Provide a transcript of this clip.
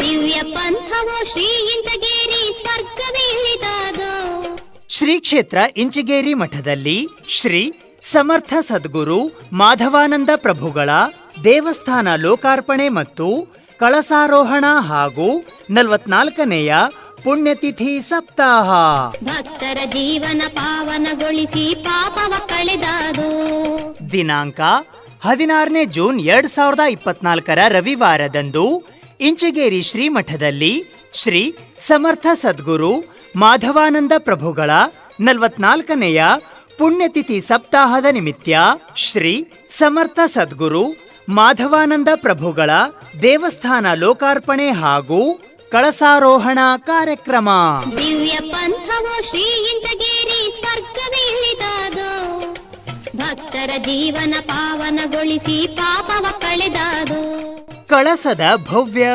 ದಿವ್ಯ ಪಂಥವೋ ಶ್ರೀ ಇಂಚಗೇರಿ ಸ್ವರ್ಗವಿಳಿದಾದೋ. ಶ್ರೀ ಕ್ಷೇತ್ರ ಇಂಚಿಗೇರಿ ಮಠದಲ್ಲಿ ಶ್ರೀ ಸಮರ್ಥ ಸದ್ಗುರು ಮಾಧವಾನಂದ ಪ್ರಭುಗಳ ದೇವಸ್ಥಾನ ಲೋಕಾರ್ಪಣೆ ಮತ್ತು ಕಳಸಾರೋಹಣ ಹಾಗೂ 44ನೇಯ ಪುಣ್ಯತಿಥಿ ಸಪ್ತಾಹ. ಭಕ್ತರ ಜೀವನ ಪಾವನಗೊಳಿಸಿ ಪಾಪವ ಕಳೆದಾದು. ದಿನಾಂಕ 16ನೇ ಜೂನ್ 2024 ರವಿವಾರದಂದು ಇಂಚಿಗೇರಿ ಶ್ರೀಮಠದಲ್ಲಿ ಶ್ರೀ ಸಮರ್ಥ ಸದ್ಗುರು ಮಾಧವಾನಂದ ಪ್ರಭುಗಳ 44ನೇಯ ಪುಣ್ಯತಿಥಿ ಸಪ್ತಾಹದ ನಿಮಿತ್ತ ಶ್ರೀ ಸಮರ್ಥ ಸದ್ಗುರು ಮಾಧವಾನಂದ ಪ್ರಭುಗಳ ದೇವಸ್ಥಾನ ಲೋಕಾರ್ಪಣೆ ಹಾಗೂ ಕಳಸಾರೋಹಣ ಕಾರ್ಯಕ್ರಮ. ದಿವ್ಯ ಪಂಥವೋ ಶ್ರೀ ಇಂಚಗೇರಿ ಸ್ವರ್ಗವಿಳಿದಾದೋ. ಭಕ್ತರ ಜೀವನ ಪಾವನಗೊಳಿಸಿ ಪಾಪವ ಕಳೆದಾದು. ಕಳಸದ ಭವ್ಯ